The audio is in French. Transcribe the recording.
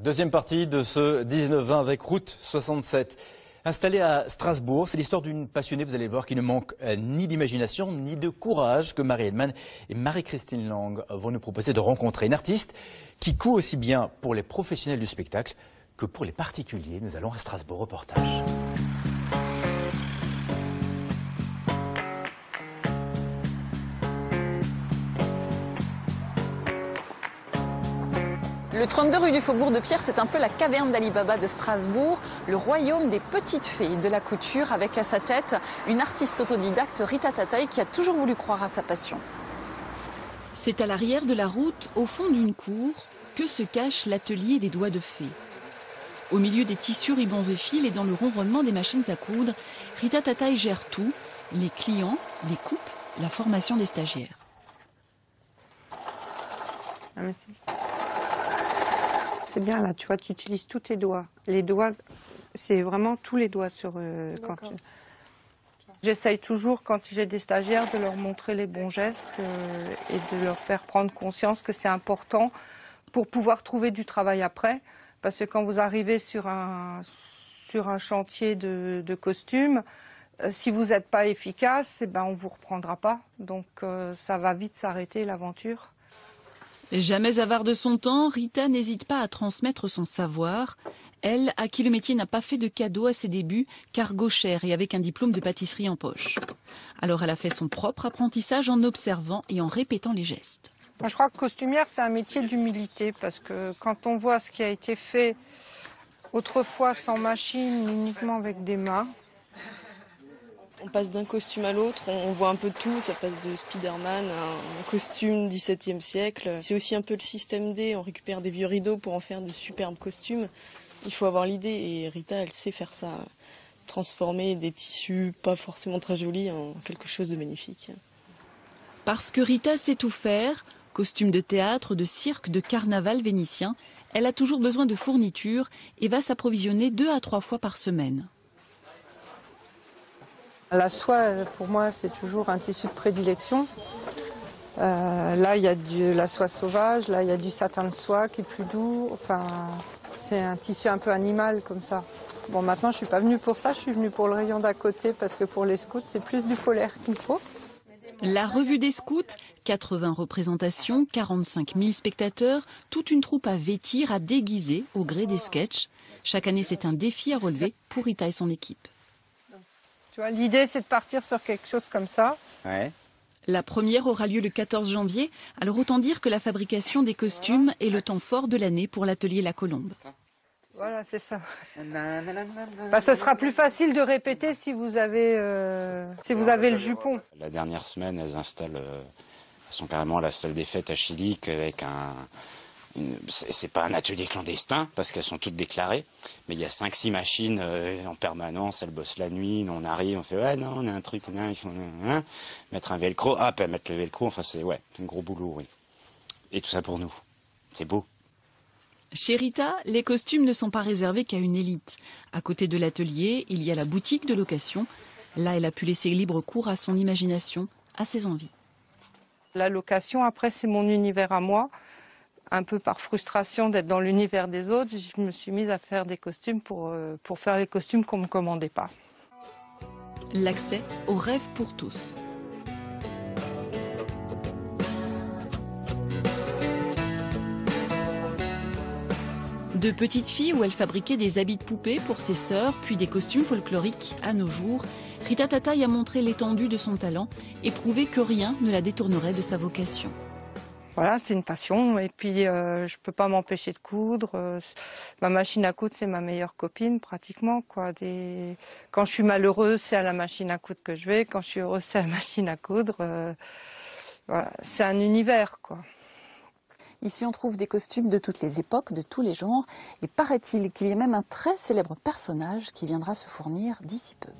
Deuxième partie de ce 19-20 avec Route 67. Installée à Strasbourg, c'est l'histoire d'une passionnée, vous allez voir, qui ne manque ni d'imagination ni de courage, que Marie Hellman et Marie-Christine Lang vont nous proposer de rencontrer. Une artiste qui coud aussi bien pour les professionnels du spectacle que pour les particuliers. Nous allons à Strasbourg, reportage. Le 32 rue du Faubourg de Pierre, c'est un peu la caverne d'Ali Baba de Strasbourg, le royaume des petites fées de la couture, avec à sa tête une artiste autodidacte, Rita Tataï, qui a toujours voulu croire à sa passion. C'est à l'arrière de la route, au fond d'une cour, que se cache l'atelier des doigts de fée. Au milieu des tissus, ribbons et fils et dans le ronronnement des machines à coudre, Rita Tataï gère tout, les clients, les coupes, la formation des stagiaires. Ah, merci. C'est bien là, tu vois, tu utilises tous tes doigts. Les doigts, c'est vraiment tous les doigts sur quand tu... J'essaye toujours, quand j'ai des stagiaires, de leur montrer les bons gestes et de leur faire prendre conscience que c'est important pour pouvoir trouver du travail après. Parce que quand vous arrivez sur un chantier de costumes, si vous n'êtes pas efficace, eh ben, on ne vous reprendra pas. Donc ça va vite s'arrêter l'aventure. Jamais avare de son temps, Rita n'hésite pas à transmettre son savoir. Elle, à qui le métier n'a pas fait de cadeau à ses débuts, car gauchère et avec un diplôme de pâtisserie en poche. Alors elle a fait son propre apprentissage en observant et en répétant les gestes. Je crois que costumière, c'est un métier d'humilité, parce que quand on voit ce qui a été fait autrefois sans machine, uniquement avec des mains. On passe d'un costume à l'autre, on voit un peu de tout, ça passe de Spider-Man à un costume 17e siècle. C'est aussi un peu le système D, on récupère des vieux rideaux pour en faire de superbes costumes. Il faut avoir l'idée et Rita, elle sait faire ça, transformer des tissus pas forcément très jolis en quelque chose de magnifique. Parce que Rita sait tout faire, costumes de théâtre, de cirque, de carnaval vénitien, elle a toujours besoin de fournitures et va s'approvisionner 2 à 3 fois par semaine. La soie, pour moi, c'est toujours un tissu de prédilection. Là, il y a de la soie sauvage, là, il y a du satin de soie qui est plus doux. Enfin, c'est un tissu un peu animal comme ça. Bon, maintenant, je ne suis pas venue pour ça, je suis venue pour le rayon d'à côté parce que pour les scouts, c'est plus du polaire qu'il me faut. La revue des scouts, 80 représentations, 45 000 spectateurs, toute une troupe à vêtir, à déguiser au gré des sketchs. Chaque année, c'est un défi à relever pour Rita et son équipe. Tu vois, l'idée, c'est de partir sur quelque chose comme ça. Ouais. La première aura lieu le 14 janvier, alors autant dire que la fabrication des costumes est le temps fort de l'année pour l'atelier La Colombe. Voilà, c'est ça. Bah, ce sera plus facile de répéter si vous avez le jupon. La dernière semaine, elles sont carrément à la salle des fêtes à Chilic avec c'est pas un atelier clandestin parce qu'elles sont toutes déclarées, mais il y a 5-6 machines en permanence, elles bossent la nuit, nous on arrive, on fait ouais non on a un truc, il faut mettre un velcro, puis mettre le velcro, enfin c'est un gros boulot, oui. Et tout ça pour nous, c'est beau. Chez Rita, les costumes ne sont pas réservés qu'à une élite. À côté de l'atelier, il y a la boutique de location. Là, elle a pu laisser libre cours à son imagination, à ses envies. La location, après, c'est mon univers à moi. Un peu par frustration d'être dans l'univers des autres, je me suis mise à faire des costumes pour faire les costumes qu'on ne me commandait pas. L'accès au rêve pour tous. De petite fille où elle fabriquait des habits de poupée pour ses sœurs, puis des costumes folkloriques à nos jours, Rita Tataï a montré l'étendue de son talent et prouvé que rien ne la détournerait de sa vocation. Voilà, c'est une passion et puis je peux pas m'empêcher de coudre. Ma machine à coudre, c'est ma meilleure copine pratiquement, quoi. Quand je suis malheureuse, c'est à la machine à coudre que je vais. Quand je suis heureuse, c'est à la machine à coudre. Voilà, c'est un univers, quoi. Ici, on trouve des costumes de toutes les époques, de tous les genres. Et paraît-il qu'il y a même un très célèbre personnage qui viendra se fournir d'ici peu.